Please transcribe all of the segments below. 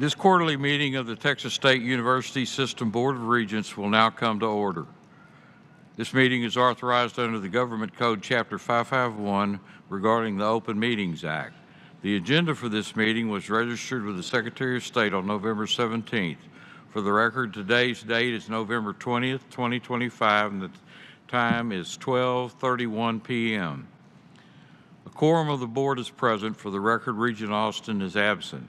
This quarterly meeting of the Texas State University System Board of Regents will now come to order. This meeting is authorized under the Government Code Chapter 551 regarding the Open Meetings Act. The agenda for this meeting was registered with the Secretary of State on November 17th. For the record, today's date is November 20th, 2025, and the time is 12:31 p.m. A quorum of the board is present. For the record, Regent Austin is absent.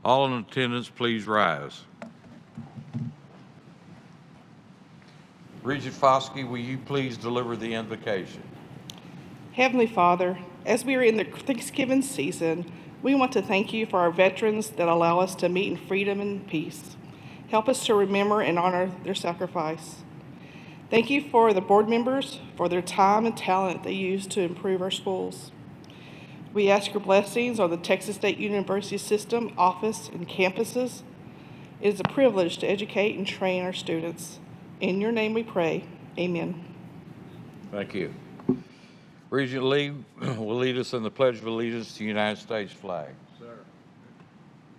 All in attendance, please rise. Regent Foskey, will you please deliver the invocation? Heavenly Father, as we are in the Thanksgiving season, we want to thank you for our veterans that allow us to meet in freedom and peace. Help us to remember and honor their sacrifice. Thank you for the board members, for their time and talent they use to improve our schools. We ask your blessings on the Texas State University system, office, and campuses. It is a privilege to educate and train our students. In your name we pray, amen. Thank you. Regent Lee will lead us in the Pledge of Allegiance to the United States flag. Sir,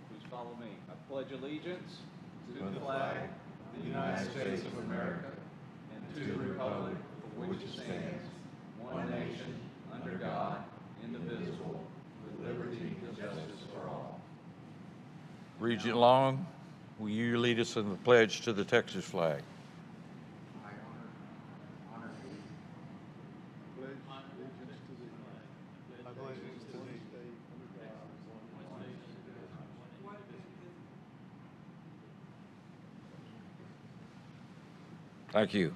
please follow me. I pledge allegiance to the flag of the United States of America and to the republic for which it stands, one nation, under God, indivisible, with liberty and justice for all. Regent Long, will you lead us in the pledge to the Texas flag? I honor you. Pledge allegiance to the flag. I pledge allegiance to the state under God, one nation, Thank you.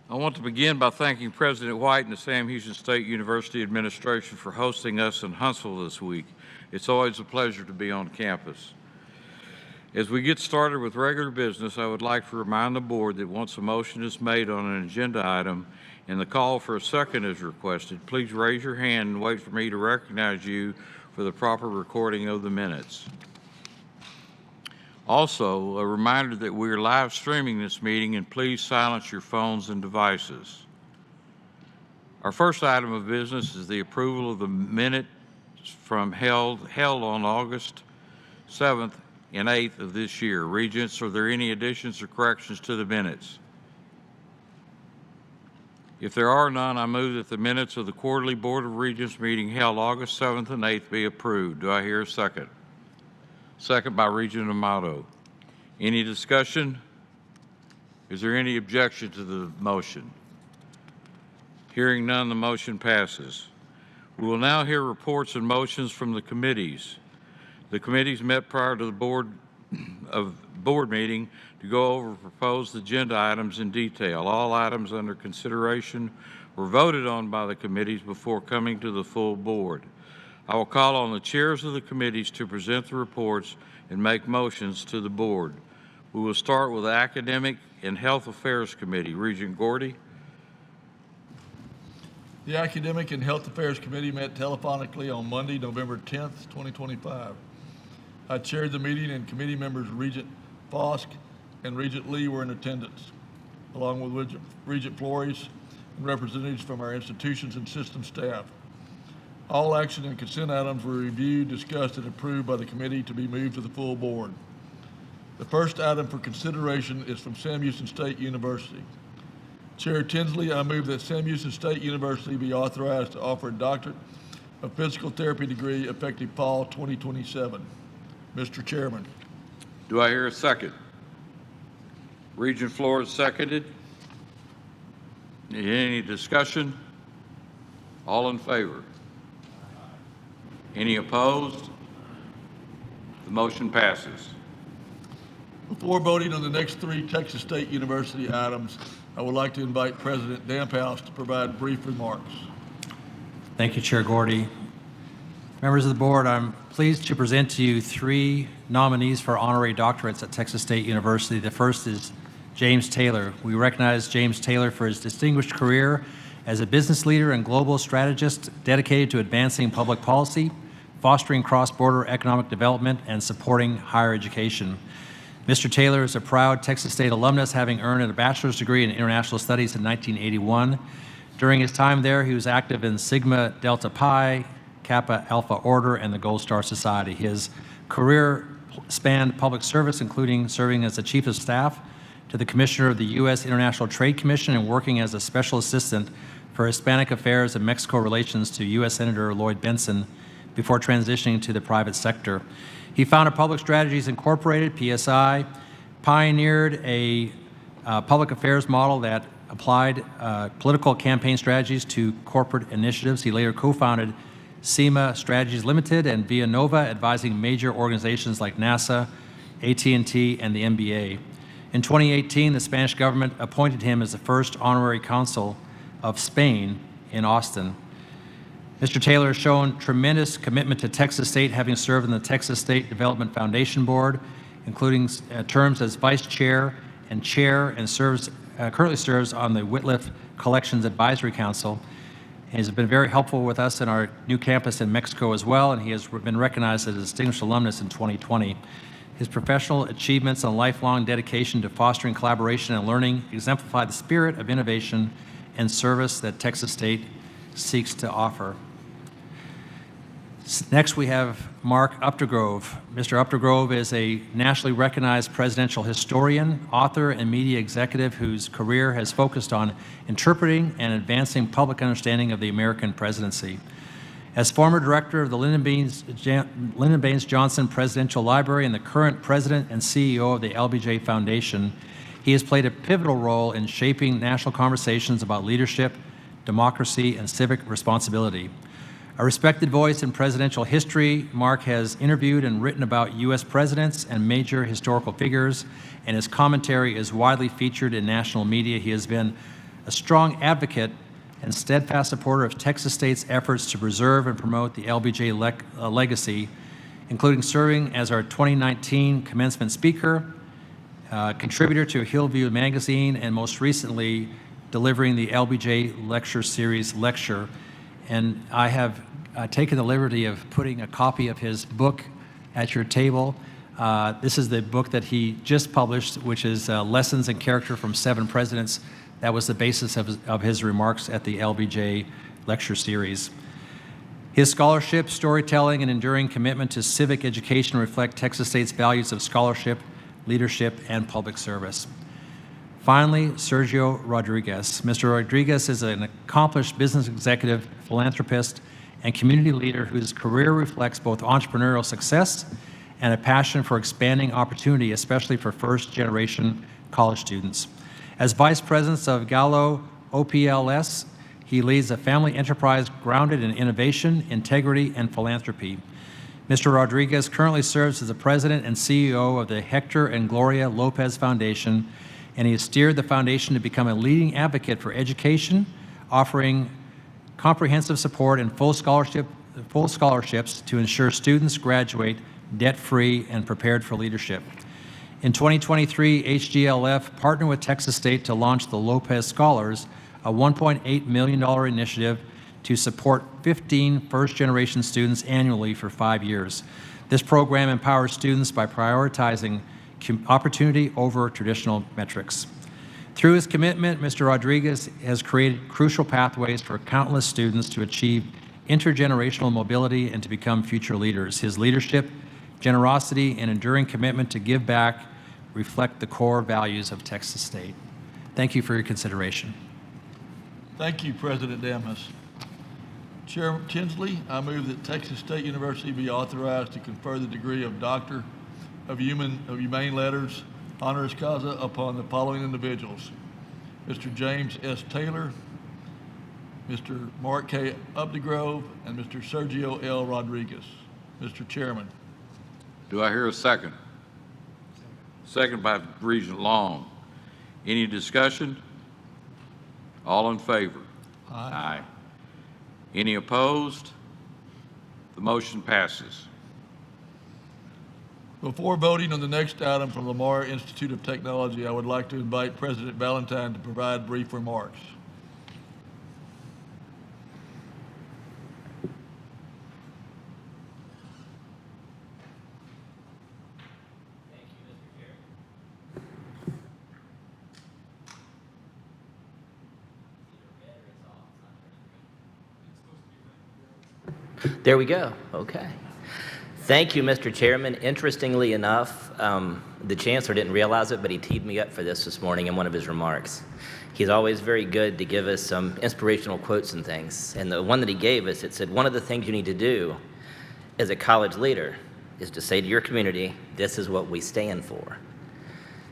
I want to begin by thanking President White and the Sam Houston State University administration for hosting us in Huntsville this week. It's always a pleasure to be on campus. As we get started with regular business, I would like to remind the board that once a motion is made on an agenda item and the call for a second is requested, please raise your hand and wait for me to recognize you for the proper recording of the minutes. Also, a reminder that we are live streaming this meeting, and please silence your phones and devices. Our first item of business is the approval of the minutes from held on August 7th and 8th of this year. Regents, are there any additions or corrections to the minutes? If there are none, I move that the minutes of the quarterly Board of Regents meeting held August 7th and 8th be approved. Do I hear a second? Second by Regent Amato. Any discussion? Is there any objection to the motion? Hearing none, the motion passes. We will now hear reports and motions from the committees. The committees met prior to the board meeting to go over proposed agenda items in detail. All items under consideration were voted on by the committees before coming to the full board. I will call on the chairs of the committees to present the reports and make motions to the board. We will start with the Academic and Health Affairs Committee. Regent Gordy. The Academic and Health Affairs Committee met telephonically on Monday, November 10th, 2025. I chaired the meeting, and committee members Regent Fosk and Regent Lee were in attendance, along with Regent Flores and representatives from our institutions and system staff. All action and consent items were reviewed, discussed, and approved by the committee to be moved to the full board. The first item for consideration is from Sam Houston State University. Chair Tinsley, I move that Sam Houston State University be authorized to offer a doctorate of physical therapy degree effective fall 2027. Mr. Chairman. Do I hear a second? Regent Flores seconded. Any discussion? All in favor? Any opposed? The motion passes. Before voting on the next three Texas State University items, I would like to invite President Damphouse to provide brief remarks. Thank you, Chair Gordy. Members of the board, I'm pleased to present to you three nominees for honorary doctorates at Texas State University. The first is James Taylor. We recognize James Taylor for his distinguished career as a business leader and global strategist dedicated to advancing public policy, fostering cross-border economic development, and supporting higher education. Mr. Taylor is a proud Texas State alumnus, having earned a bachelor's degree in international studies in 1981. During his time there, he was active in Sigma Delta Pi, Kappa Alpha Order and the Gold Star Society. His career spanned public service, including serving as the Chief of Staff to the Commissioner of the U.S. International Trade Commission and working as a Special Assistant for Hispanic Affairs and Mexico Relations to U.S. Senator Lloyd Bentsen before transitioning to the private sector. He founded Public Strategies Incorporated, PSI, pioneered a public affairs model that applied political campaign strategies to corporate initiatives. He later co-founded SEMA Strategies Limited and Via Nova, advising major organizations like NASA, AT&T, and the NBA. In 2018, the Spanish government appointed him as the first honorary consul of Spain in Austin. Mr. Taylor has shown tremendous commitment to Texas State, having served in the Texas State Development Foundation Board, including terms as vice chair, and currently serves on the Whitliff Collections Advisory Council. He has been very helpful with us in our new campus in Mexico as well, and he has been recognized as a distinguished alumnus in 2020. His professional achievements and lifelong dedication to fostering collaboration and learning exemplify the spirit of innovation and service that Texas State seeks to offer. Next, we have Mark Updegrove. Mr. Updegrove is a nationally recognized presidential historian, author, and media executive whose career has focused on interpreting and advancing public understanding of the American presidency. As former director of the Lyndon Baines Johnson Presidential Library and the current president and CEO of the LBJ Foundation, he has played a pivotal role in shaping national conversations about leadership, democracy, and civic responsibility. A respected voice in presidential history, Mark has interviewed and written about U.S. presidents and major historical figures, and his commentary is widely featured in national media. He has been a strong advocate and steadfast supporter of Texas State's efforts to preserve and promote the LBJ legacy, including serving as our 2019 commencement speaker, contributor to Hillview magazine, and most recently delivering the LBJ Lecture Series lecture. And I have taken the liberty of putting a copy of his book at your table. This is the book that he just published, which is Lessons in Character from 7 Presidents. That was the basis of his remarks at the LBJ Lecture Series. His scholarship, storytelling, and enduring commitment to civic education reflect Texas State's values of scholarship, leadership, and public service. Finally, Sergio Rodriguez. Mr. Rodriguez is an accomplished business executive, philanthropist, and community leader whose career reflects both entrepreneurial success and a passion for expanding opportunity, especially for first-generation college students. As Vice President of Gallo OPLS, he leads a family enterprise grounded in innovation, integrity, and philanthropy. Mr. Rodriguez currently serves as the President and CEO of the Hector and Gloria Lopez Foundation, and he has steered the foundation to become a leading advocate for education, offering comprehensive support and full scholarships to ensure students graduate debt-free and prepared for leadership. In 2023, HGLF partnered with Texas State to launch the Lopez Scholars, a $1.8 million initiative to support 15 first-generation students annually for 5 years. This program empowers students by prioritizing opportunity over traditional metrics. Through his commitment, Mr. Rodriguez has created crucial pathways for countless students to achieve intergenerational mobility and to become future leaders. His leadership, generosity, and enduring commitment to give back reflect the core values of Texas State. Thank you for your consideration. Thank you, President Damas. Chair Tinsley, I move that Texas State University be authorized to confer the degree of Doctor of Humane Letters, honoris causa, upon the following individuals: Mr. James S. Taylor, Mr. Mark K. Updegrove, and Mr. Sergio L. Rodriguez. Mr. Chairman. Do I hear a second? Second by Regent Long. Any discussion? All in favor? Aye. Any opposed? The motion passes. Before voting on the next item from Lamar Institute of Technology, I would like to invite President Valentine to provide brief remarks. There we go. Okay. Thank you, Mr. Chairman. Interestingly enough, the chancellor didn't realize it, but he teed me up for this morning in one of his remarks. He's always very good to give us some inspirational quotes and things. And the one that he gave us, it said, one of the things you need to do as a college leader is to say to your community, this is what we stand for.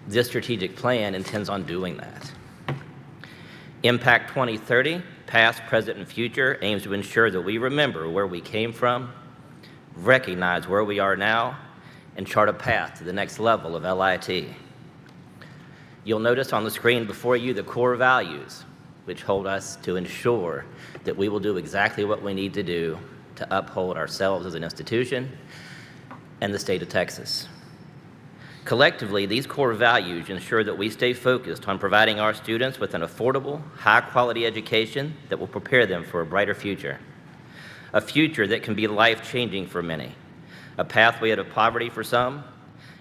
This strategic plan intends on doing that. Impact 2030, past, present, and future, aims to ensure that we remember where we came from, recognize where we are now, and chart a path to the next level of LIT. You'll notice on the screen before you the core values, which hold us to ensure that we will do exactly what we need to do to uphold ourselves as an institution and the state of Texas. Collectively, these core values ensure that we stay focused on providing our students with an affordable, high-quality education that will prepare them for a brighter future. A future that can be life-changing for many, a pathway out of poverty for some,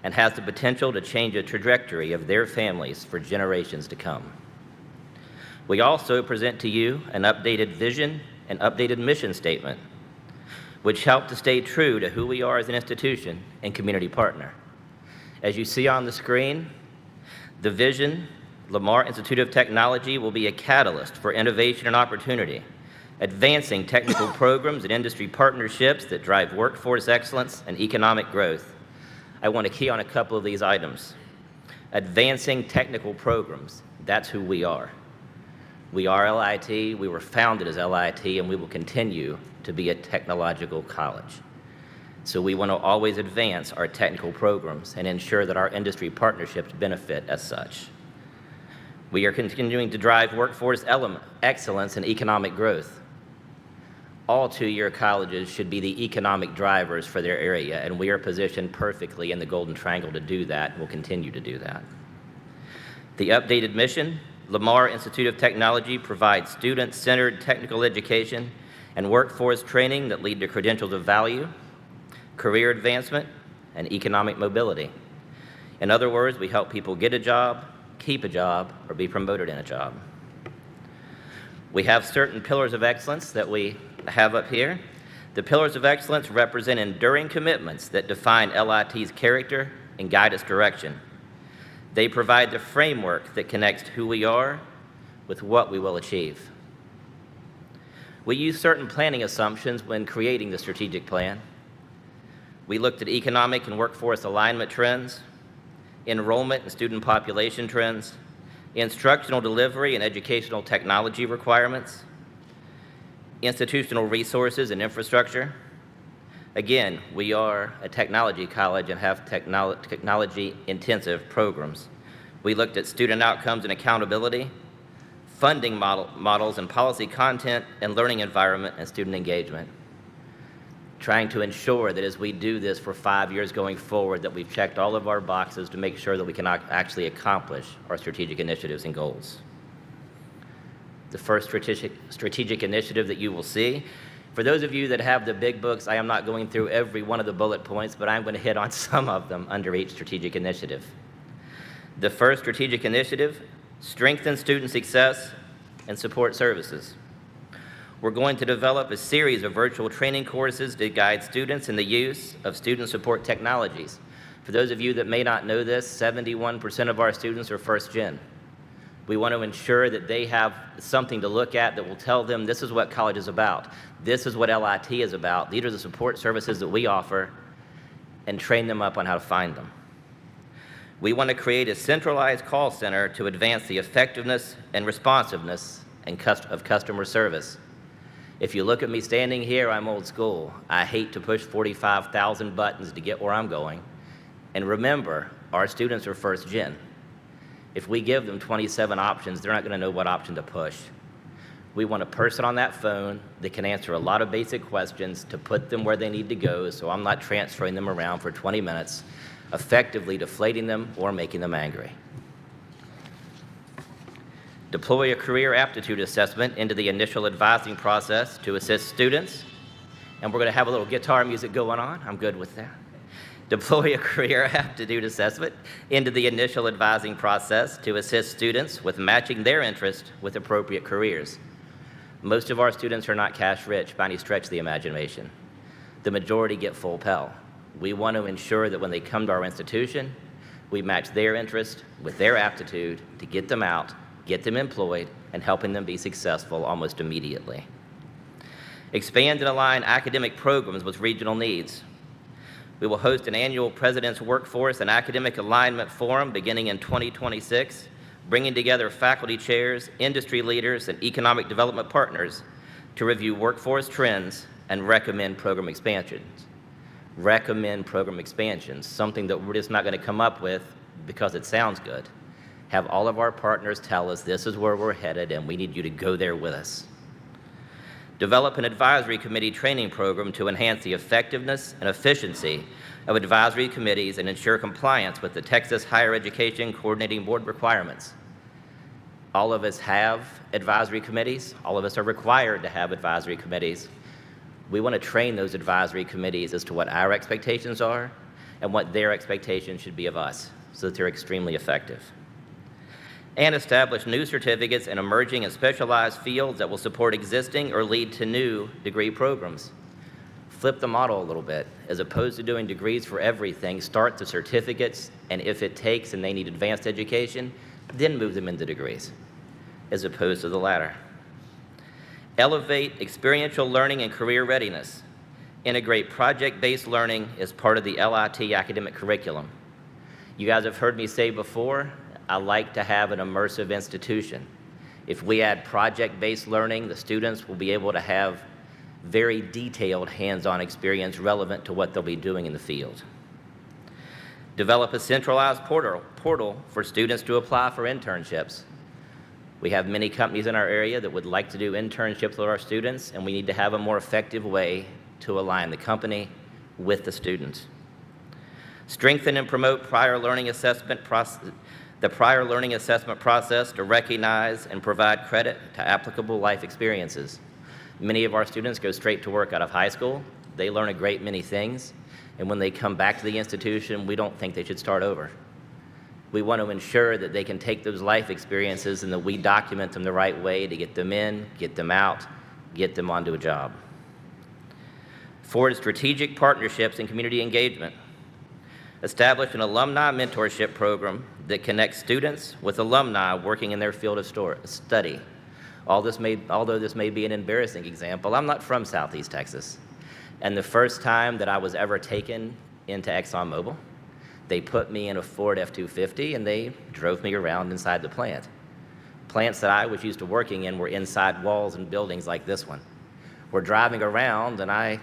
and has the potential to change the trajectory of their families for generations to come. We also present to you an updated vision and updated mission statement, which help to stay true to who we are as an institution and community partner. As you see on the screen, the vision, Lamar Institute of Technology will be a catalyst for innovation and opportunity, advancing technical programs and industry partnerships that drive workforce excellence and economic growth. I want to key on a couple of these items. Advancing technical programs, that's who we are. We are LIT, we were founded as LIT, and we will continue to be a technological college. So we want to always advance our technical programs and ensure that our industry partnerships benefit as such. We are continuing to drive workforce excellence and economic growth. All two-year colleges should be the economic drivers for their area, and we are positioned perfectly in the Golden Triangle to do that, and will continue to do that. The updated mission, Lamar Institute of Technology provides student-centered technical education and workforce training that lead to credentials of value, career advancement, and economic mobility. In other words, we help people get a job, keep a job, or be promoted in a job. We have certain pillars of excellence that we have up here. The pillars of excellence represent enduring commitments that define LIT's character and guide its direction. They provide the framework that connects who we are with what we will achieve. We use certain planning assumptions when creating the strategic plan. We looked at economic and workforce alignment trends, enrollment and student population trends, instructional delivery and educational technology requirements, institutional resources and infrastructure. Again, we are a technology college and have technology-intensive programs. We looked at student outcomes and accountability, funding models and policy content, and learning environment and student engagement. Trying to ensure that as we do this for 5 years going forward, that we've checked all of our boxes to make sure that we can actually accomplish our strategic initiatives and goals. The first strategic initiative that you will see, for those of you that have the big books, I am not going through every one of the bullet points, but I'm going to hit on some of them under each strategic initiative. The first strategic initiative, strengthen student success and support services. We're going to develop a series of virtual training courses to guide students in the use of student support technologies. For those of you that may not know this, 71% of our students are first gen. We want to ensure that they have something to look at that will tell them this is what college is about. This is what LIT is about. These are the support services that we offer, and train them up on how to find them. We want to create a centralized call center to advance the effectiveness and responsiveness of customer service. If you look at me standing here, I'm old school. I hate to push 45,000 buttons to get where I'm going. And remember, our students are first gen. If we give them 27 options, they're not going to know what option to push. We want a person on that phone that can answer a lot of basic questions to put them where they need to go, so I'm not transferring them around for 20 minutes, effectively deflating them or making them angry. Deploy a career aptitude assessment into the initial advising process to assist students. And we're going to have a little guitar music going on. I'm good with that. Deploy a career aptitude assessment into the initial advising process to assist students with matching their interest with appropriate careers. Most of our students are not cash rich by any stretch of the imagination. the majority get full Pell. We want to ensure that when they come to our institution, we match their interest with their aptitude to get them out, get them employed, and helping them be successful almost immediately. Expand and align academic programs with regional needs. We will host an annual President's Workforce and Academic Alignment Forum beginning in 2026, bringing together faculty chairs, industry leaders, and economic development partners to review workforce trends and recommend program expansions. Recommend program expansions, something that we're just not going to come up with because it sounds good. Have all of our partners tell us this is where we're headed and we need you to go there with us. Develop an advisory committee training program to enhance the effectiveness and efficiency of advisory committees and ensure compliance with the Texas Higher Education Coordinating Board requirements. All of us have advisory committees. All of us are required to have advisory committees. We want to train those advisory committees as to what our expectations are and what their expectations should be of us so that they're extremely effective. And establish new certificates in emerging and specialized fields that will support existing or lead to new degree programs. Flip the model a little bit. As opposed to doing degrees for everything, start the certificates, and if it takes and they need advanced education, then move them into degrees, as opposed to the latter. Elevate experiential learning and career readiness. Integrate project-based learning as part of the LIT academic curriculum. You guys have heard me say before, I like to have an immersive institution. If we add project-based learning, the students will be able to have very detailed hands-on experience relevant to what they'll be doing in the field. Develop a centralized portal for students to apply for internships. We have many companies in our area that would like to do internships with our students, and we need to have a more effective way to align the company with the students. Strengthen and promote prior learning assessment process. The prior learning assessment process to recognize and provide credit to applicable life experiences. Many of our students go straight to work out of high school. They learn a great many things, and when they come back to the institution, we don't think they should start over. We want to ensure that they can take those life experiences and that we document them the right way to get them in, get them out, get them onto a job. Forge strategic partnerships and community engagement. Establish an alumni mentorship program that connects students with alumni working in their field of study. Although this may be an embarrassing example, I'm not from Southeast Texas. And the first time that I was ever taken into ExxonMobil, they put me in a Ford F-250 and they drove me around inside the plant. Plants that I was used to working in were inside walls and buildings like this one. We're driving around and I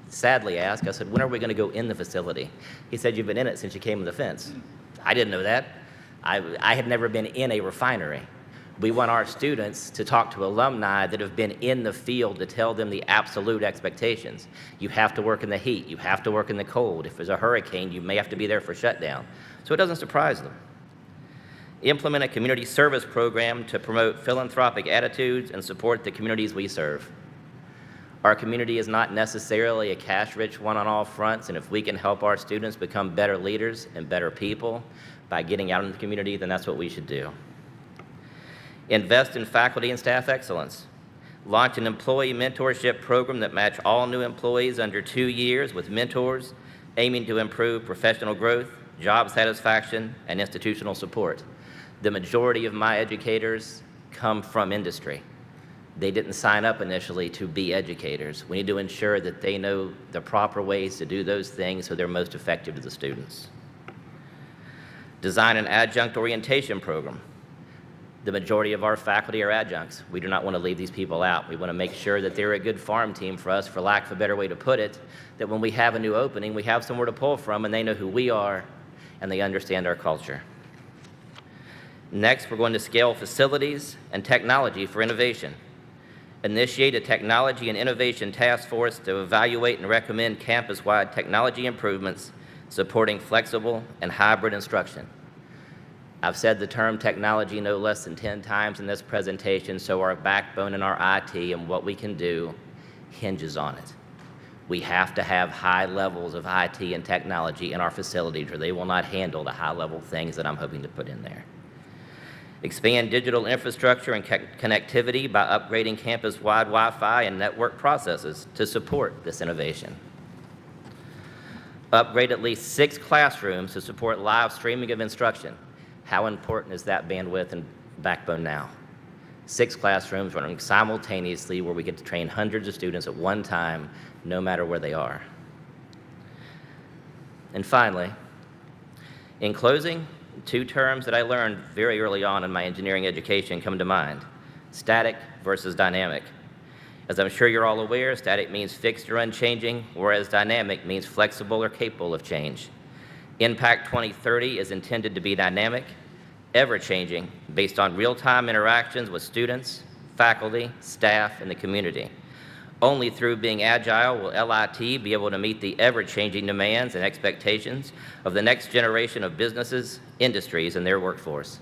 sadly asked, I said, when are we going to go in the facility? He said, you've been in it since you came on the fence. I didn't know that. I had never been in a refinery. We want our students to talk to alumni that have been in the field to tell them the absolute expectations. You have to work in the heat. You have to work in the cold. If there's a hurricane, you may have to be there for shutdown. So it doesn't surprise them. Implement a community service program to promote philanthropic attitudes and support the communities we serve. Our community is not necessarily a cash-rich one on all fronts, and if we can help our students become better leaders and better people by getting out in the community, then that's what we should do. Invest in faculty and staff excellence. Launch an employee mentorship program that match all new employees under 2 years with mentors, aiming to improve professional growth, job satisfaction, and institutional support. The majority of my educators come from industry. They didn't sign up initially to be educators. We need to ensure that they know the proper ways to do those things so they're most effective to the students. Design an adjunct orientation program. The majority of our faculty are adjuncts. We do not want to leave these people out. We want to make sure that they're a good farm team for us, for lack of a better way to put it, that when we have a new opening, we have somewhere to pull from and they know who we are and they understand our culture. Next, we're going to scale facilities and technology for innovation. Initiate a technology and innovation task force to evaluate and recommend campus-wide technology improvements supporting flexible and hybrid instruction. I've said the term technology no less than 10 times in this presentation, so our backbone and our IT and what we can do hinges on it. We have to have high levels of IT and technology in our facilities or they will not handle the high-level things that I'm hoping to put in there. Expand digital infrastructure and connectivity by upgrading campus-wide Wi-Fi and network processes to support this innovation. Upgrade at least 6 classrooms to support live streaming of instruction. How important is that bandwidth and backbone now? 6 classrooms running simultaneously where we get to train hundreds of students at one time, no matter where they are. And finally, in closing, 2 terms that I learned very early on in my engineering education come to mind: static versus dynamic. As I'm sure you're all aware, static means fixed or unchanging, whereas dynamic means flexible or capable of change. Impact 2030 is intended to be dynamic, ever-changing, based on real-time interactions with students, faculty, staff, and the community. Only through being agile will LIT be able to meet the ever-changing demands and expectations of the next generation of businesses, industries, and their workforce.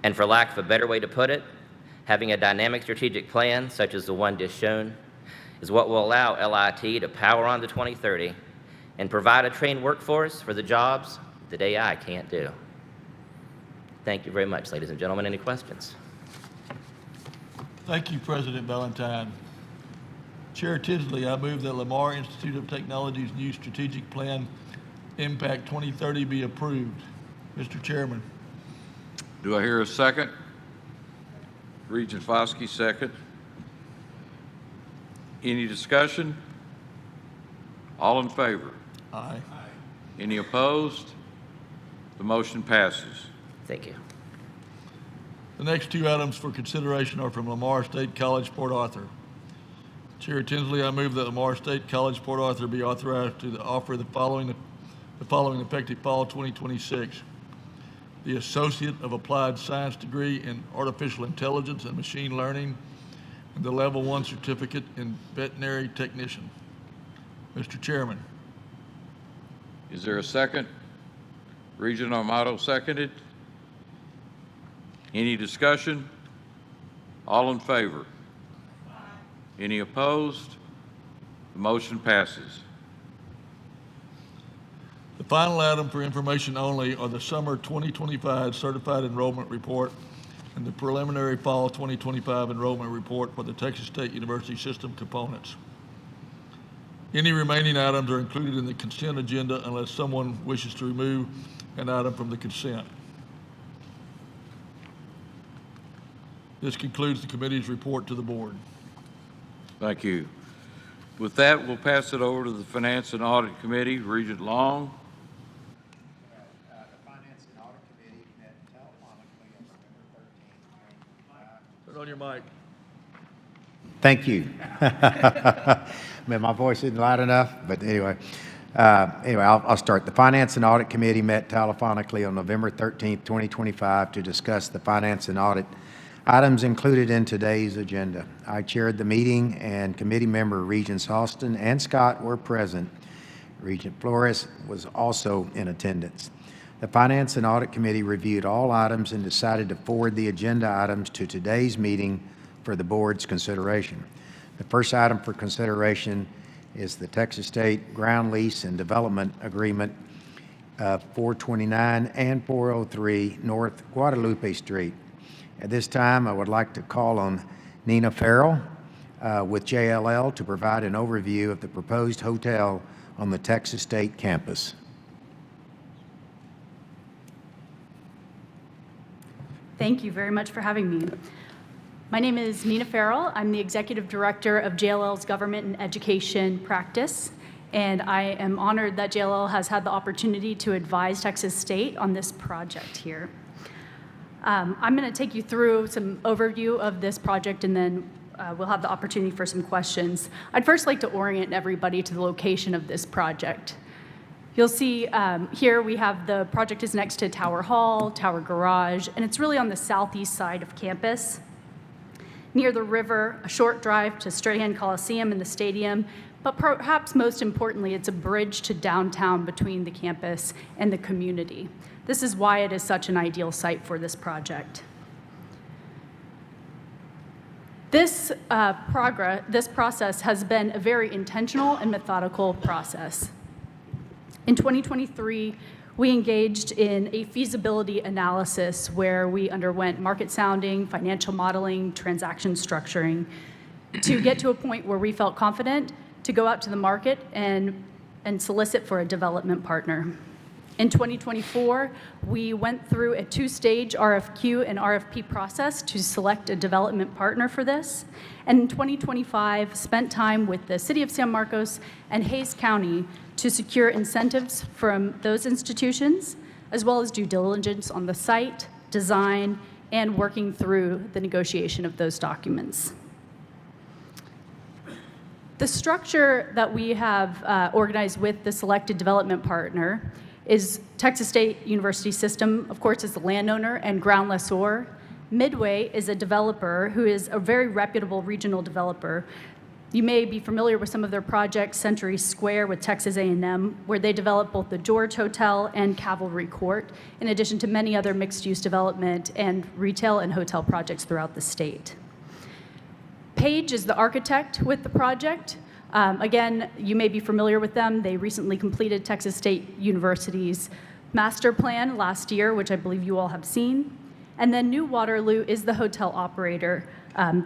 And for lack of a better way to put it, having a dynamic strategic plan, such as the one just shown, is what will allow LIT to power on to 2030 and provide a trained workforce for the jobs that AI can't do. Thank you very much, ladies and gentlemen. Any questions? Thank you, President Valentine. Chair Tinsley, I move that Lamar Institute of Technology's new strategic plan, Impact 2030, be approved. Mr. Chairman. Do I hear a second? Regent Foskey, second. Any discussion? All in favor? Aye. Any opposed? The motion passes. Thank you. The next 2 items for consideration are from Lamar State College, Port Arthur. Chair Tinsley, I move that Lamar State College, Port Arthur be authorized to offer the following effective fall 2026. The Associate of Applied Science degree in Artificial Intelligence and Machine Learning, and the Level 1 certificate in Veterinary Technician. Mr. Chairman. Is there a second? Regent Armato seconded. Any discussion? All in favor? Any opposed? The motion passes. The final item for information only are the Summer 2025 Certified Enrollment Report and the preliminary Fall 2025 Enrollment Report for the Texas State University System components. Any remaining items are included in the consent agenda unless someone wishes to remove an item from the consent. This concludes the committee's report to the board. Thank you. With that, we'll pass it over to the Finance and Audit Committee. Regent Long. The Finance and Audit Committee met telephonically on November 13th. Turn on your mic. Thank you. Man, my voice isn't loud enough, but anyway. I'll start. The Finance and Audit Committee met telephonically on November 13th, 2025 to discuss the finance and audit items included in today's agenda. I chaired the meeting and committee member Regents Austin and Scott were present. Regent Flores was also in attendance. The Finance and Audit Committee reviewed all items and decided to forward the agenda items to today's meeting for the board's consideration. The first item for consideration is the Texas State Ground Lease and Development Agreement 429 and 403 North Guadalupe Street. At this time, I would like to call on Nina Farrell with JLL to provide an overview of the proposed hotel on the Texas State campus. Thank you very much for having me. My name is Nina Farrell. I'm the Executive Director of JLL's Government and Education Practice, and I am honored that JLL has had the opportunity to advise Texas State on this project here. I'm going to take you through some overview of this project, and then we'll have the opportunity for some questions. I'd first like to orient everybody to the location of this project. You'll see here we have the project is next to Tower Hall, Tower Garage, and it's really on the southeast side of campus. Near the river, a short drive to Strahan Coliseum and the stadium, but perhaps most importantly, it's a bridge to downtown between the campus and the community. This is why it is such an ideal site for this project. This process has been a very intentional and methodical process. In 2023, we engaged in a feasibility analysis where we underwent market sounding, financial modeling, transaction structuring to get to a point where we felt confident to go out to the market and and solicit for a development partner. In 2024, we went through a two-stage RFQ and RFP process to select a development partner for this. And in 2025, spent time with the City of San Marcos and Hays County to secure incentives from those institutions, as well as due diligence on the site, design, and working through the negotiation of those documents. The structure that we have organized with the selected development partner is Texas State University System, of course, is the landowner and ground lessor. Midway is a developer who is a very reputable regional developer. You may be familiar with some of their projects, Century Square with Texas A&M, where they develop both the George Hotel and Cavalry Court, in addition to many other mixed-use development and retail and hotel projects throughout the state. Page is the architect with the project. Again, you may be familiar with them. They recently completed Texas State University's master plan last year, which I believe you all have seen. And then New Waterloo is the hotel operator.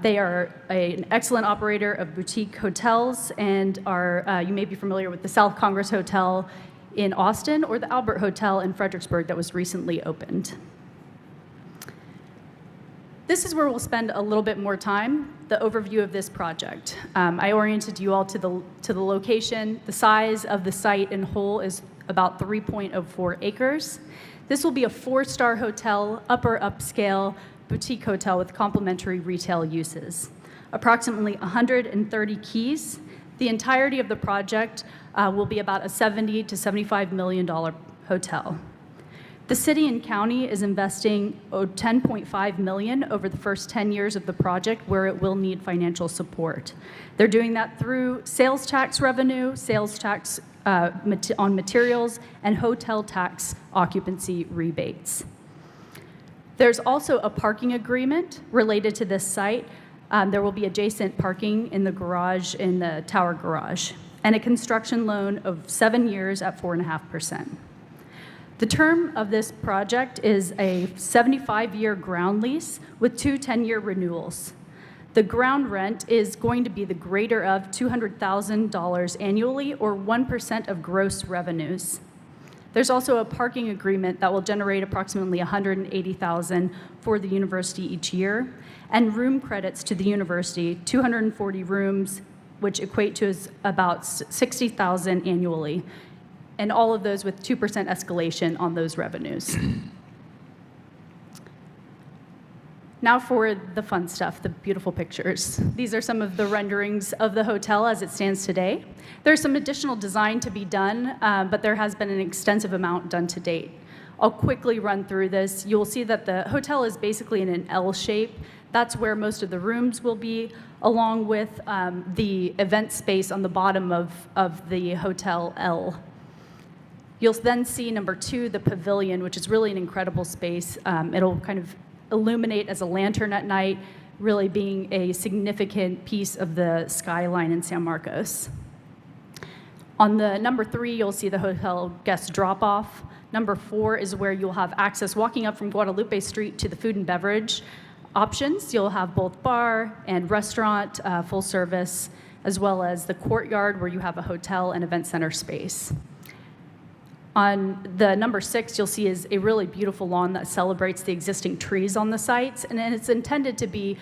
They are an excellent operator of boutique hotels and are, you may be familiar with the South Congress Hotel in Austin or the Albert Hotel in Fredericksburg that was recently opened. This is where we'll spend a little bit more time, the overview of this project. I oriented you all to the location. The size of the site in whole is about 3.04 acres. This will be a 4-star hotel, upper upscale, boutique hotel with complementary retail uses. Approximately 130 keys. The entirety of the project will be about a $70 to $75 million hotel. The city and county is investing $10.5 million over the first 10 years of the project where it will need financial support. They're doing that through sales tax revenue, sales tax on materials, and hotel tax occupancy rebates. There's also a parking agreement related to this site. There will be adjacent parking in the garage, in the tower garage, and a construction loan of 7 years at 4.5%. The term of this project is a 75-year ground lease with 2 10-year renewals. The ground rent is going to be the greater of $200,000 annually, or 1% of gross revenues. There's also a parking agreement that will generate approximately $180,000 for the university each year, and room credits to the university, 240 rooms, which equate to about $60,000 annually, and all of those with 2% escalation on those revenues. Now for the fun stuff, the beautiful pictures. These are some of the renderings of the hotel as it stands today. There's some additional design to be done, but there has been an extensive amount done to date. I'll quickly run through this. You'll see that the hotel is basically in an L shape. That's where most of the rooms will be, along with the event space on the bottom of the hotel L. You'll then see number 2, the pavilion, which is really an incredible space. It'll kind of illuminate as a lantern at night, really being a significant piece of the skyline in San Marcos. On the number 3, you'll see the hotel guest drop-off. Number 4 is where you'll have access walking up from Guadalupe Street to the food and beverage options. You'll have both bar and restaurant, full service, as well as the courtyard where you have a hotel and event center space. On the number 6, you'll see is a really beautiful lawn that celebrates the existing trees on the sites, and it's intended to be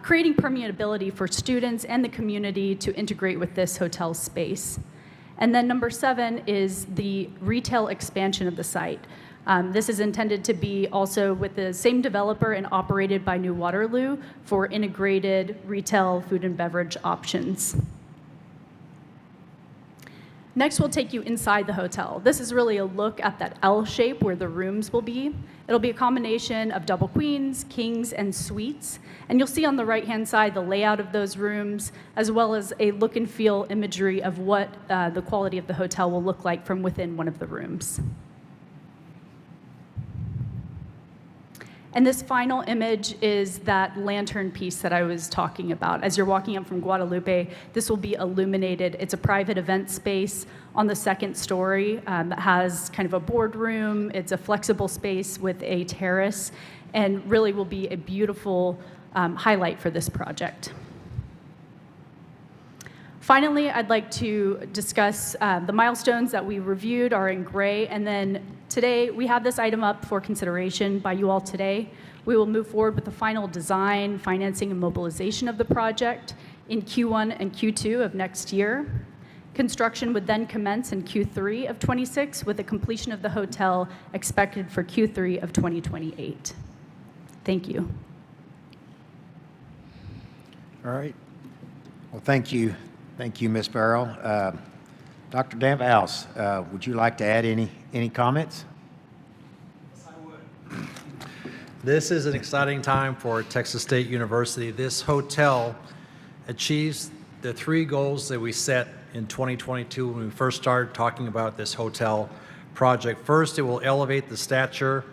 creating permeability for students and the community to integrate with this hotel space. And then number 7 is the retail expansion of the site. This is intended to be also with the same developer and operated by New Waterloo for integrated retail food and beverage options. Next, we'll take you inside the hotel. This is really a look at that L shape where the rooms will be. It'll be a combination of double queens, kings, and suites. And you'll see on the right-hand side the layout of those rooms, as well as a look and feel imagery of what the quality of the hotel will look like from within one of the rooms. And this final image is that lantern piece that I was talking about. As you're walking up from Guadalupe, this will be illuminated. It's a private event space on the 2nd story that has kind of a boardroom. It's a flexible space with a terrace, and really will be a beautiful highlight for this project. Finally, I'd like to discuss the milestones that we reviewed are in gray, and then today we have this item up for consideration by you all today. We will move forward with the final design, financing, and mobilization of the project in Q1 and Q2 of next year. Construction would then commence in Q3 of 26 with the completion of the hotel expected for Q3 of 2028. Thank you. All right. Well, thank you. Thank you, Ms. Farrell. Dr. Damphouse, would you like to add any comments? This is an exciting time for Texas State University. This hotel achieves the 3 goals that we set in 2022 when we first started talking about this hotel project. First, it will elevate the stature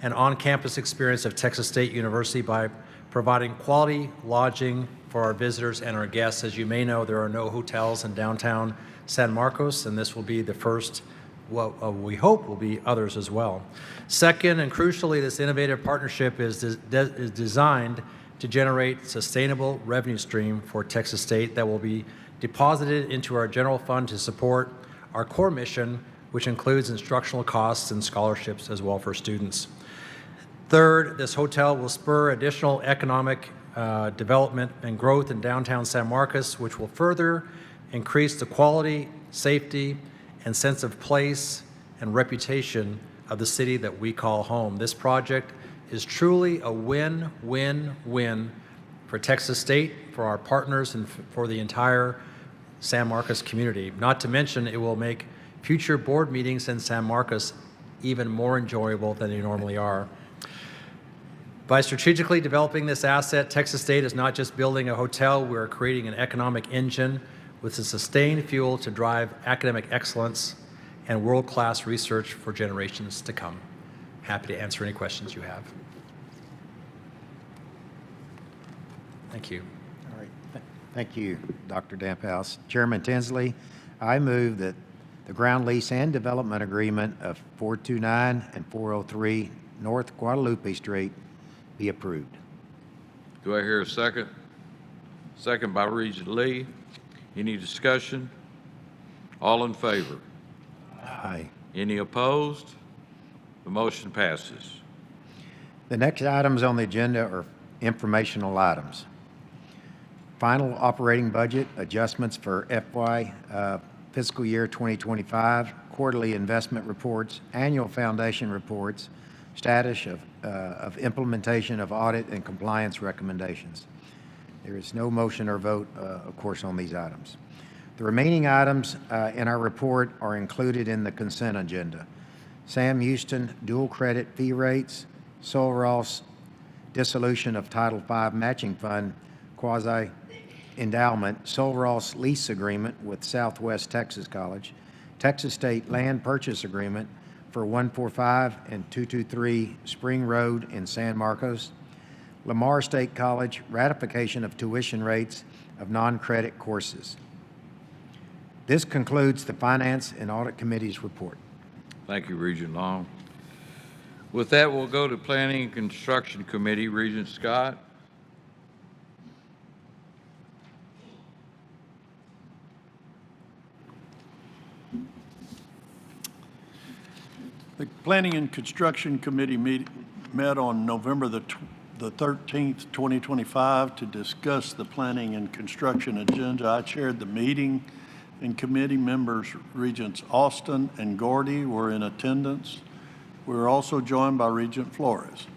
and on-campus experience of Texas State University by providing quality lodging for our visitors and our guests. As you may know, there are no hotels in downtown San Marcos, and this will be the first. What we hope will be others as well. Second, and crucially, this innovative partnership is designed to generate sustainable revenue stream for Texas State that will be deposited into our general fund to support our core mission, which includes instructional costs and scholarships as well for students. Third, this hotel will spur additional economic development and growth in downtown San Marcos, which will further increase the quality, safety, and sense of place and reputation of the city that we call home. This project is truly a win-win-win for Texas State, for our partners, and for the entire San Marcos community. Not to mention, it will make future board meetings in San Marcos even more enjoyable than they normally are. By strategically developing this asset, Texas State is not just building a hotel, we're creating an economic engine with a sustained fuel to drive academic excellence and world-class research for generations to come. Happy to answer any questions you have. Thank you. All right. Thank you, Dr. Damphouse. Chairman Tinsley, I move that the ground lease and development agreement of 429 and 403 North Guadalupe Street be approved. Do I hear a second? Second by Regent Lee. Any discussion? All in favor? Aye. Any opposed? The motion passes. The next items on the agenda are informational items. Final operating budget adjustments for FY fiscal year 2025, quarterly investment reports, annual foundation reports, status of implementation of audit and compliance recommendations. There is no motion or vote, of course, on these items. The remaining items in our report are included in the consent agenda. Sam Houston dual credit fee rates, Sol Ross dissolution of Title V matching fund quasi endowment, Sol Ross lease agreement with Southwest Texas College, Texas State land purchase agreement for 145 and 223 Spring Road in San Marcos, Lamar State College ratification of tuition rates of non-credit courses. This concludes the Finance and Audit Committee's report. Thank you, Regent Long. With that, we'll go to Planning and Construction Committee. Regent Scott. The Planning and Construction Committee met on November the 13th, 2025 to discuss the planning and construction agenda. I chaired the meeting, and committee members Regents Austin and Gordy were in attendance. We were also joined by Regent Flores.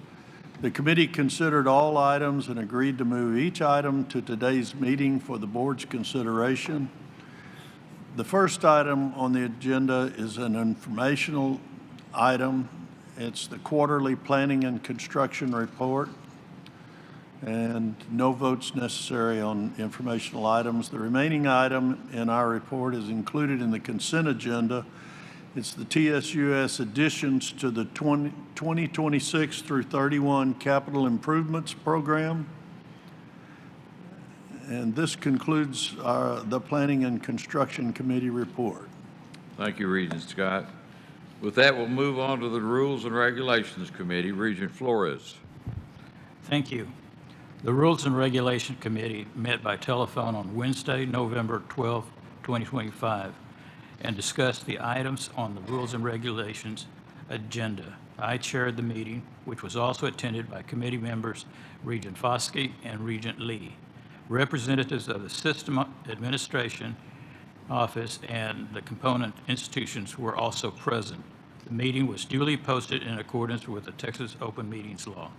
The committee considered all items and agreed to move each item to today's meeting for the board's consideration. The first item on the agenda is an informational item. It's the quarterly planning and construction report, and no votes necessary on informational items. The remaining item in our report is included in the consent agenda. It's the TSUS additions to the 2026 through 31 capital improvements program. And this concludes the Planning and Construction Committee report. Thank you, Regent Scott. With that, we'll move on to the Rules and Regulations Committee. Regent Flores. Thank you. The Rules and Regulation Committee met by telephone on Wednesday, November 12, 2025, and discussed the items on the Rules and Regulations agenda. I chaired the meeting, which was also attended by committee members Regent Foskey and Regent Lee. Representatives of the System Administration Office and the component institutions were also present. The meeting was duly posted in accordance with the Texas Open Meetings Law.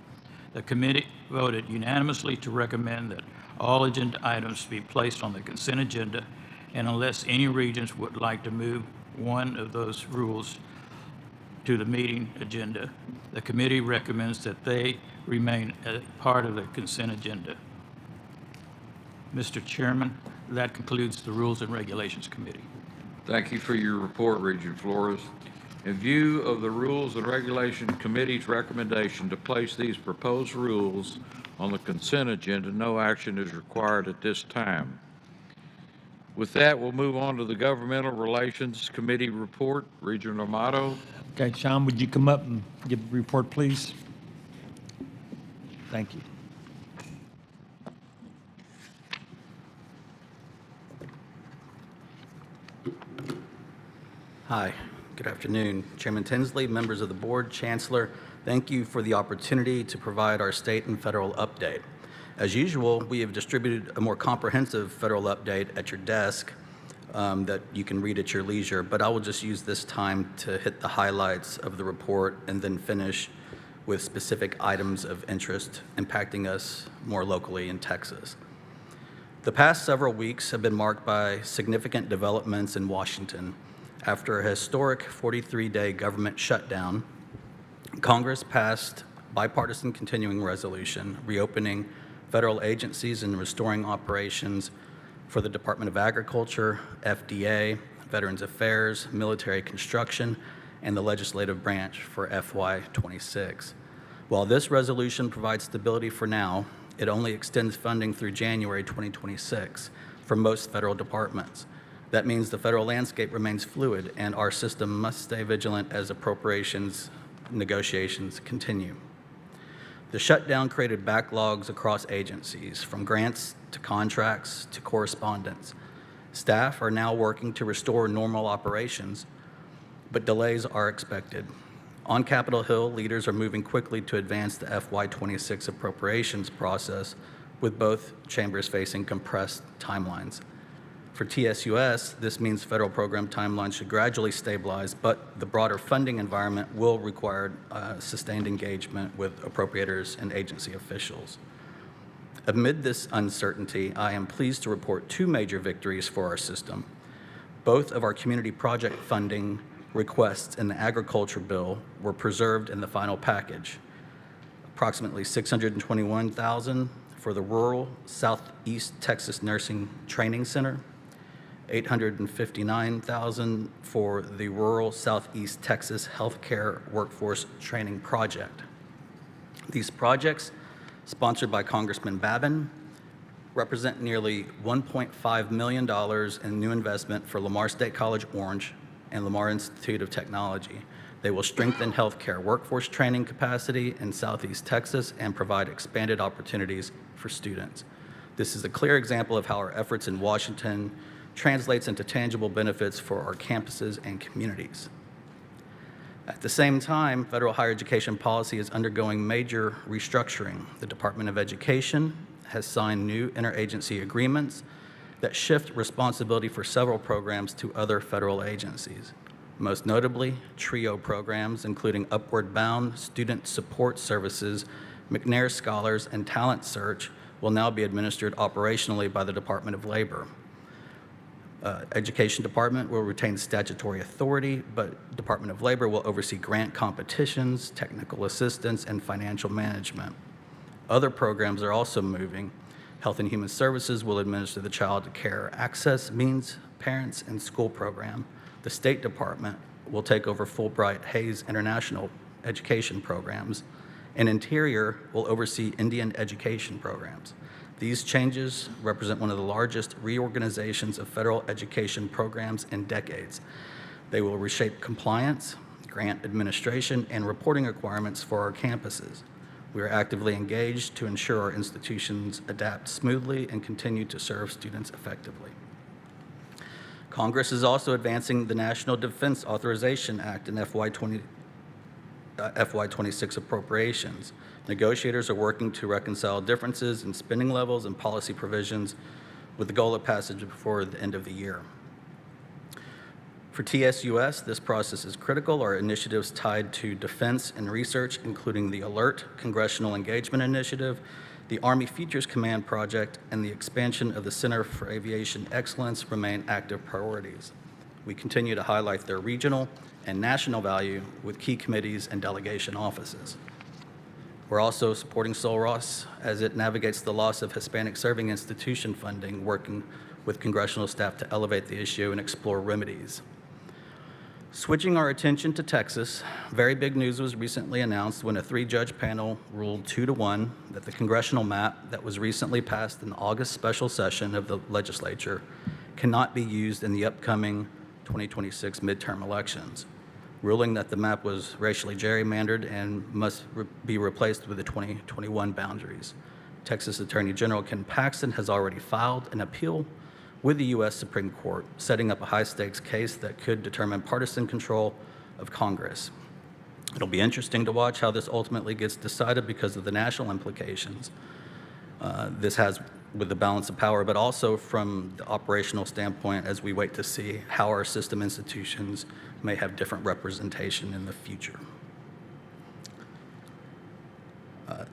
The committee voted unanimously to recommend that all agenda items be placed on the consent agenda, and unless any regents would like to move one of those rules to the meeting agenda, the committee recommends that they remain a part of the consent agenda. Mr. Chairman, that concludes the Rules and Regulations Committee. Thank you for your report, Regent Flores. In view of the Rules and Regulation Committee's recommendation to place these proposed rules on the consent agenda, no action is required at this time. With that, we'll move on to the Governmental Relations Committee report. Regent Amato. Okay, Sean, would you come up and give the report, please? Thank you. Hi, good afternoon. Chairman Tinsley, members of the board, Chancellor, thank you for the opportunity to provide our state and federal update. As usual, we have distributed a more comprehensive federal update at your desk that you can read at your leisure, but I will just use this time to hit the highlights of the report and then finish with specific items of interest impacting us more locally in Texas. The past several weeks have been marked by significant developments in Washington. After a historic 43-day government shutdown, Congress passed bipartisan continuing resolution reopening federal agencies and restoring operations for the Department of Agriculture, FDA, Veterans Affairs, Military Construction, and the legislative branch for FY26. While this resolution provides stability for now, it only extends funding through January 2026 for most federal departments. That means the federal landscape remains fluid, and our system must stay vigilant as appropriations negotiations continue. The shutdown created backlogs across agencies, from grants to contracts to correspondence. Staff are now working to restore normal operations, but delays are expected. On Capitol Hill, leaders are moving quickly to advance the FY26 appropriations process, with both chambers facing compressed timelines. For TSUS, this means federal program timelines should gradually stabilize, but the broader funding environment will require sustained engagement with appropriators and agency officials. Amid this uncertainty, I am pleased to report two major victories for our system. Both of our community project funding requests in the agriculture bill were preserved in the final package. Approximately $621,000 for the rural Southeast Texas Nursing Training Center, $859,000 for the rural Southeast Texas Healthcare Workforce Training Project. These projects, sponsored by Congressman Babin, represent nearly $1.5 million in new investment for Lamar State College Orange and Lamar Institute of Technology. They will strengthen healthcare workforce training capacity in Southeast Texas and provide expanded opportunities for students. This is a clear example of how our efforts in Washington translates into tangible benefits for our campuses and communities. At the same time, federal higher education policy is undergoing major restructuring. The Department of Education has signed new interagency agreements that shift responsibility for several programs to other federal agencies. Most notably, TRIO programs, including Upward Bound, Student Support Services, McNair Scholars, and Talent Search, will now be administered operationally by the Department of Labor. Education Department will retain statutory authority, but Department of Labor will oversee grant competitions, technical assistance, and financial management. Other programs are also moving. Health and Human Services will administer the Child Care Access Means, Parents, and School program. The State Department will take over Fulbright Hayes International Education programs, and Interior will oversee Indian education programs. These changes represent one of the largest reorganizations of federal education programs in decades. They will reshape compliance, grant administration, and reporting requirements for our campuses. We are actively engaged to ensure our institutions adapt smoothly and continue to serve students effectively. Congress is also advancing the National Defense Authorization Act and FY26 appropriations. Negotiators are working to reconcile differences in spending levels and policy provisions with the goal of passage before the end of the year. For TSUS, this process is critical. Our initiatives tied to defense and research, including the ALERT Congressional Engagement Initiative, the Army Futures Command Project, and the expansion of the Center for Aviation Excellence remain active priorities. We continue to highlight their regional and national value with key committees and delegation offices. We're also supporting SOLROS as it navigates the loss of Hispanic Serving Institution funding, working with congressional staff to elevate the issue and explore remedies. Switching our attention to Texas, very big news was recently announced when a 3-judge panel ruled 2-1 that the congressional map that was recently passed in the August special session of the legislature cannot be used in the upcoming 2026 midterm elections, ruling that the map was racially gerrymandered and must be replaced with the 2021 boundaries. Texas Attorney General Ken Paxton has already filed an appeal with the U.S. Supreme Court, setting up a high-stakes case that could determine partisan control of Congress. It'll be interesting to watch how this ultimately gets decided because of the national implications this has with the balance of power, but also from the operational standpoint as we wait to see how our system institutions may have different representation in the future.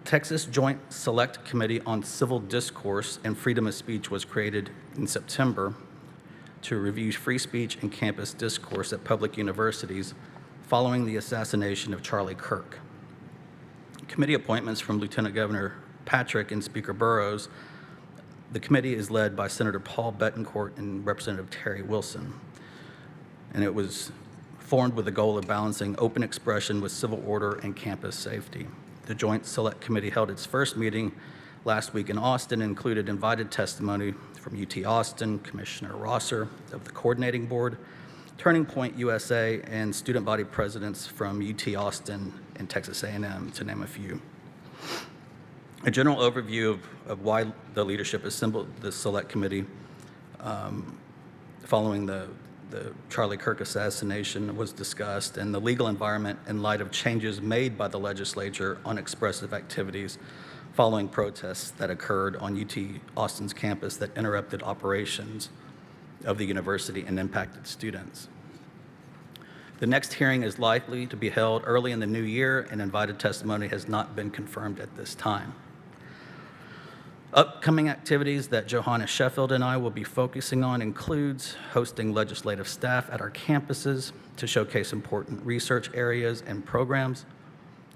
Texas Joint Select Committee on Civil Discourse and Freedom of Speech was created in September to review free speech and campus discourse at public universities following the assassination of Charlie Kirk. Committee appointments from Lieutenant Governor Patrick and Speaker Burrows. The committee is led by Senator Paul Bettencourt and Representative Terry Wilson, and it was formed with the goal of balancing open expression with civil order and campus safety. The Joint Select Committee held its first meeting last week in Austin and included invited testimony from UT Austin, Commissioner Rosser of the Coordinating Board, Turning Point USA, and student body presidents from UT Austin and Texas A&M, to name a few. A general overview of why the leadership assembled the Select Committee following the Charlie Kirk assassination was discussed, and the legal environment in light of changes made by the legislature on expressive activities following protests that occurred on UT Austin's campus that interrupted operations of the university and impacted students. The next hearing is likely to be held early in the new year, and invited testimony has not been confirmed at this time. Upcoming activities that Johanna Sheffield and I will be focusing on includes hosting legislative staff at our campuses to showcase important research areas and programs,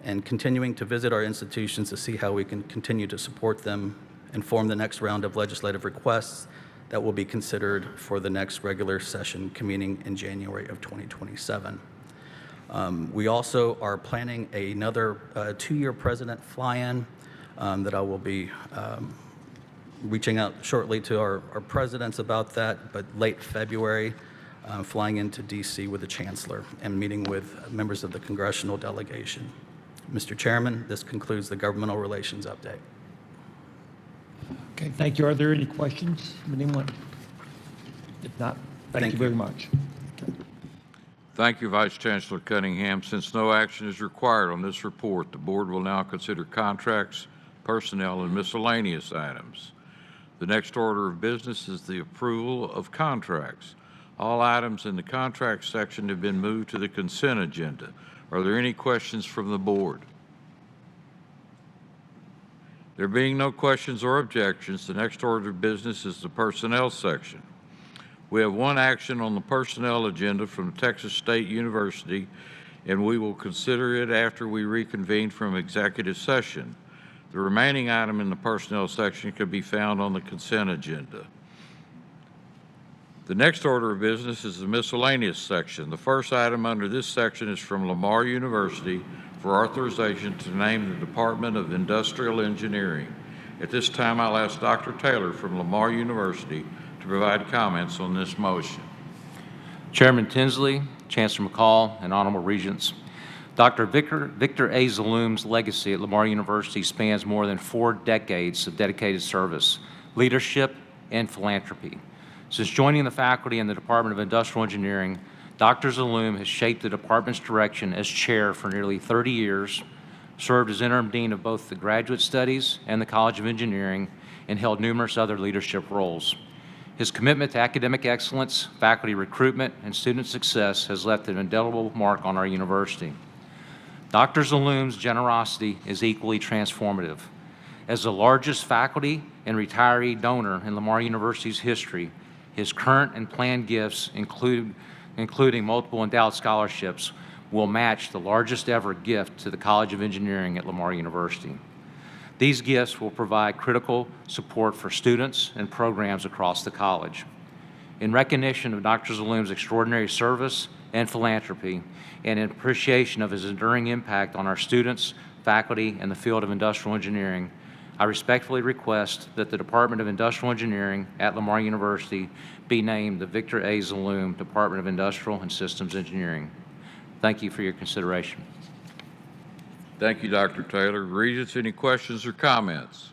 and continuing to visit our institutions to see how we can continue to support them and form the next round of legislative requests that will be considered for the next regular session convening in January of 2027. We also are planning another 2-year president fly-in that I will be reaching out shortly to our presidents about that, but late February, flying into DC with the chancellor and meeting with members of the congressional delegation. Mr. Chairman, this concludes the governmental relations update. Okay, thank you. Are there any questions from anyone? If not, thank you very much. Okay. Thank you, Vice Chancellor Cunningham. Since no action is required on this report, the board will now consider contracts, personnel, and miscellaneous items. The next order of business is the approval of contracts. All items in the contract section have been moved to the consent agenda. Are there any questions from the board? There being no questions or objections, the next order of business is the personnel section. We have one action on the personnel agenda from Texas State University, and we will consider it after we reconvene from executive session. The remaining item in the personnel section can be found on the consent agenda. The next order of business is the miscellaneous section. The first item under this section is from Lamar University for authorization to name the Department of Industrial Engineering. At this time, I'll ask Dr. Taylor from Lamar University to provide comments on this motion. Chairman Tinsley, Chancellor McCall, and Honorable Regents, Dr. Victor A. Zaloom's legacy at Lamar University spans more than 4 decades of dedicated service, leadership, and philanthropy. Since joining the faculty in the Department of Industrial Engineering, Dr. Zaloom has shaped the department's direction as chair for nearly 30 years, served as interim dean of both the Graduate Studies and the College of Engineering, and held numerous other leadership roles. His commitment to academic excellence, faculty recruitment, and student success has left an indelible mark on our university. Dr. Zaloom's generosity is equally transformative. As the largest faculty and retiree donor in Lamar University's history, his current and planned gifts, including multiple endowed scholarships, will match the largest ever gift to the College of Engineering at Lamar University. These gifts will provide critical support for students and programs across the college. In recognition of Dr. Zaloom's extraordinary service and philanthropy, and in appreciation of his enduring impact on our students, faculty, and the field of industrial engineering, I respectfully request that the Department of Industrial Engineering at Lamar University be named the Victor A. Zaloom Department of Industrial and Systems Engineering. Thank you for your consideration. Thank you, Dr. Taylor. Regents, any questions or comments?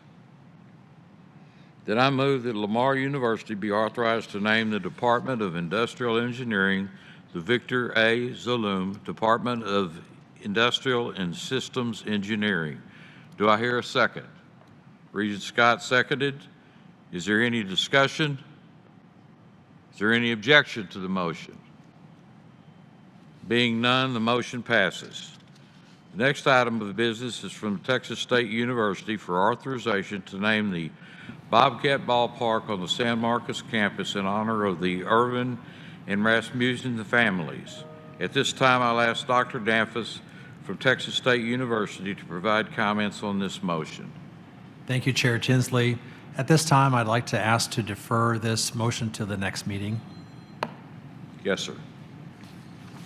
Then I move that Lamar University be authorized to name the Department of Industrial Engineering the Victor A. Zaloom Department of Industrial and Systems Engineering. Do I hear a second? Regent Scott seconded. Is there any discussion? Is there any objection to the motion? Being none, the motion passes. The next item of business is from Texas State University for authorization to name the Bobcat Ballpark on the San Marcos campus in honor of the Irvin and Rasmussen families. At this time, I'll ask Dr. Danfus from Texas State University to provide comments on this motion. Thank you, Chair Tinsley. At this time, I'd like to ask to defer this motion to the next meeting. Yes, sir.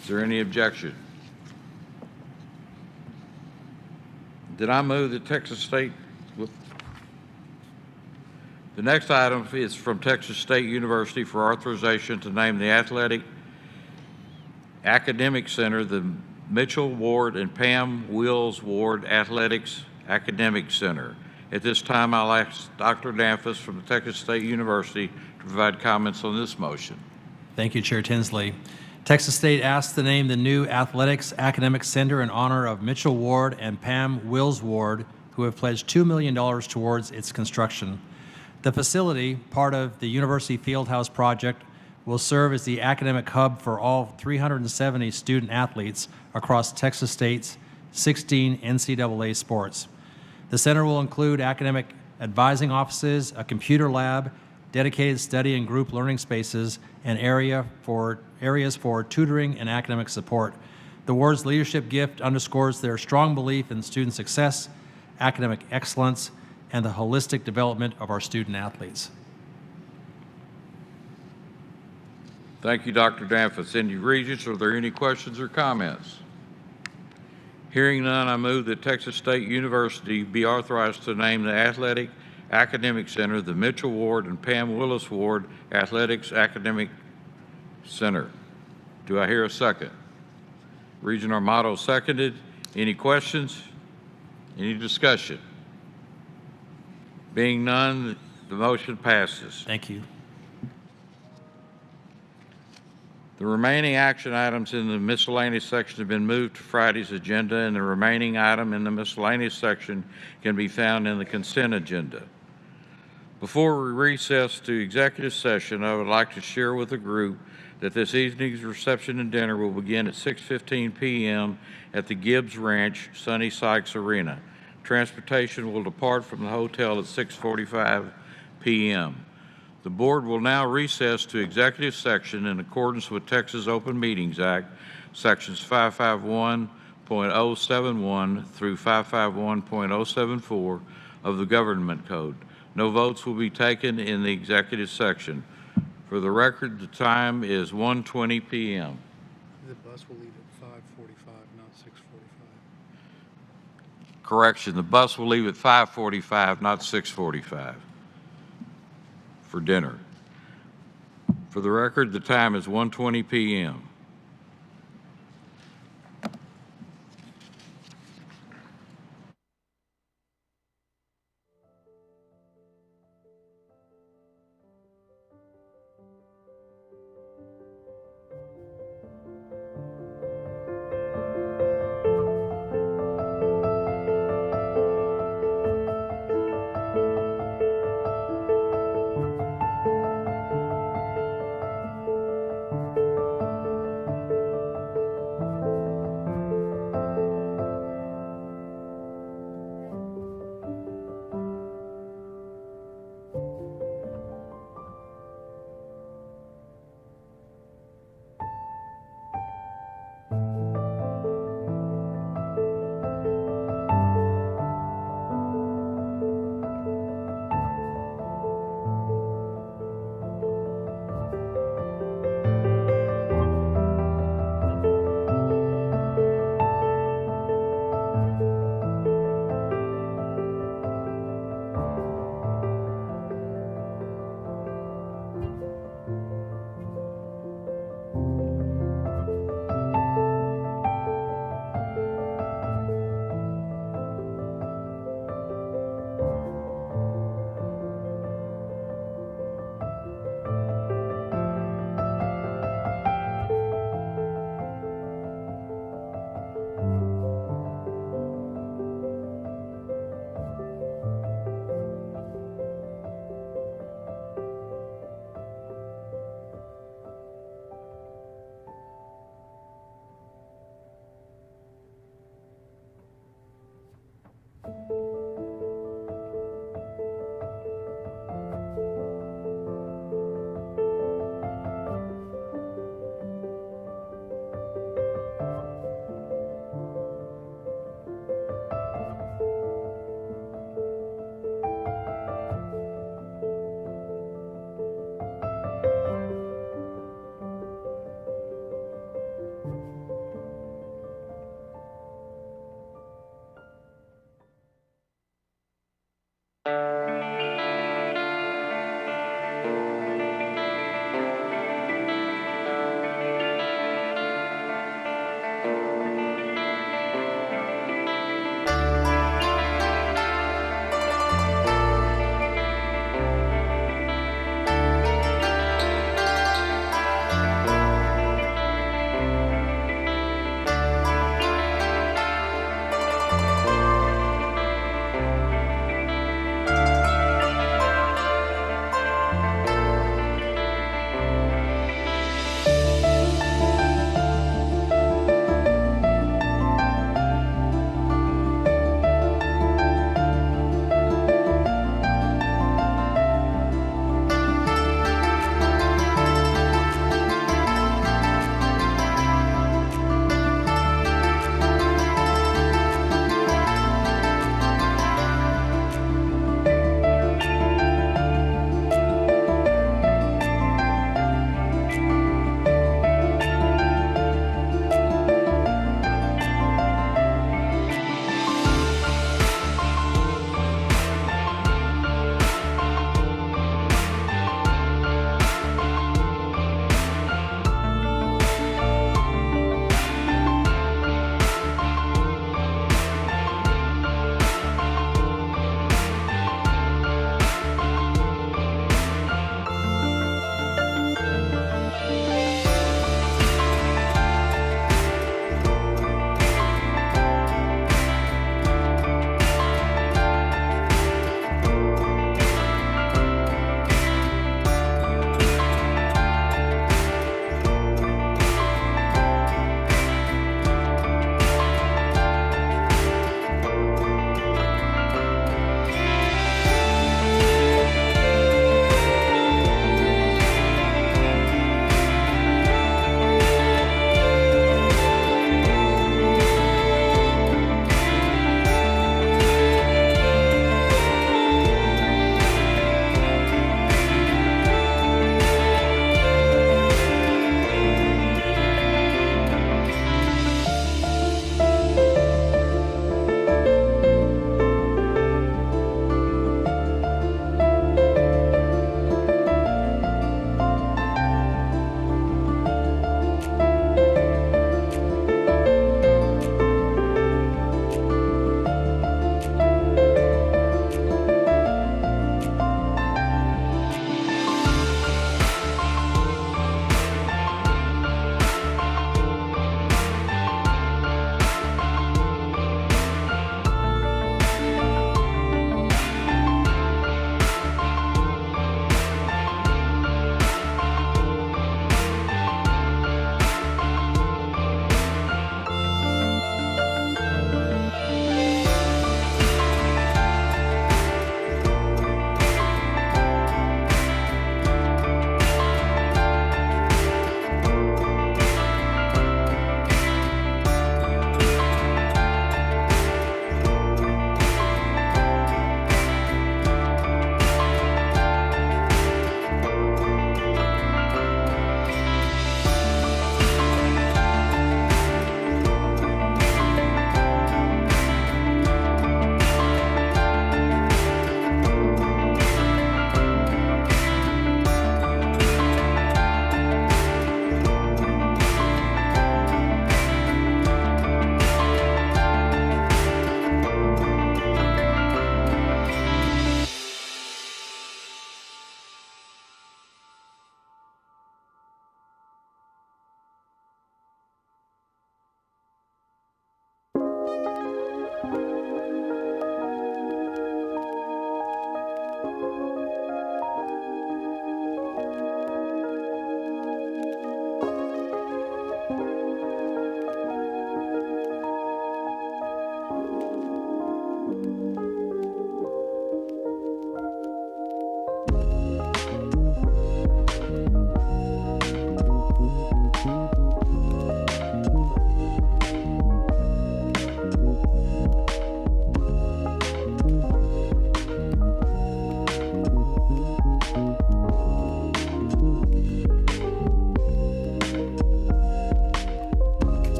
Is there any objection? Did I move that Texas State? The next item is from Texas State University for authorization to name the Athletic Academic Center the Mitchell Ward and Pam Wills Ward Athletics Academic Center. At this time, I'll ask Dr. Danfus from Texas State University to provide comments on this motion. Thank you, Chair Tinsley. Texas State asks to name the new Athletics Academic Center in honor of Mitchell Ward and Pam Wills Ward, who have pledged $2 million towards its construction. The facility, part of the University Fieldhouse project, will serve as the academic hub for all 370 student athletes across Texas State's 16 NCAA sports. The center will include academic advising offices, a computer lab, dedicated study and group learning spaces, and areas for tutoring and academic support. The Ward's leadership gift underscores their strong belief in student success, academic excellence, and the holistic development of our student athletes. Thank you, Dr. Danfus. Any regents, are there any questions or comments? Hearing none, I move that Texas State University be authorized to name the Athletic Academic Center the Mitchell Ward and Pam Willis Ward Athletics Academic Center. Do I hear a second? Regent Armato seconded. Any questions? Any discussion? Being none, the motion passes. Thank you. The remaining action items in the miscellaneous section have been moved to Friday's agenda, and the remaining item in the miscellaneous section can be found in the consent agenda. Before we recess to executive session, I would like to share with the group that this evening's reception and dinner will begin at 6:15 p.m. at the Gibbs Ranch, Sonny Sykes Arena. Transportation will depart from the hotel at 6:45 p.m. The board will now recess to executive session in accordance with Texas Open Meetings Act, sections 551.071 through 551.074 of the Government Code. No votes will be taken in the executive section. For the record, the time is 1:20 p.m. The bus will leave at 5:45, not 6:45. Correction, the bus will leave at 5:45, not 6:45 for dinner. For the record, the time is 1:20 p.m.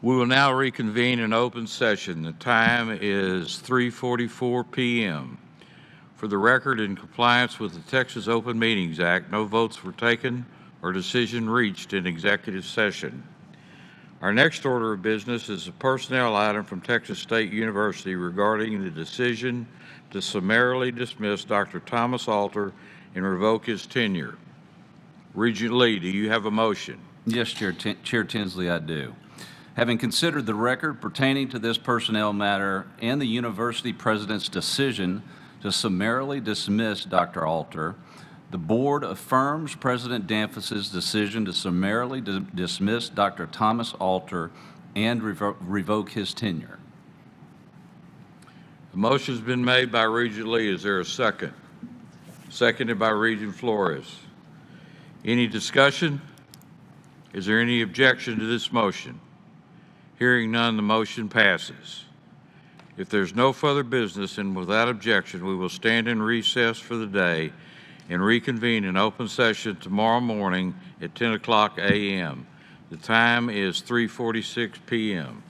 We will now reconvene in open session. The time is 3:44 p.m. For the record, in compliance with the Texas Open Meetings Act, no votes were taken or decision reached in executive session. Our next order of business is a personnel item from Texas State University regarding the decision to summarily dismiss Dr. Thomas Alter and revoke his tenure. Regent Lee, do you have a motion? Yes, Chair Tinsley, I do. Having considered the record pertaining to this personnel matter and the university president's decision to summarily dismiss Dr. Alter, the board affirms President Danfus's decision to summarily dismiss Dr. Thomas Alter and revoke his tenure. The motion's been made by Regent Lee. Is there a second? Seconded by Regent Flores. Any discussion? Is there any objection to this motion? Hearing none, the motion passes. If there's no further business and without objection, we will stand in recess for the day and reconvene in open session tomorrow morning at 10 o'clock a.m. The time is 3:46 p.m.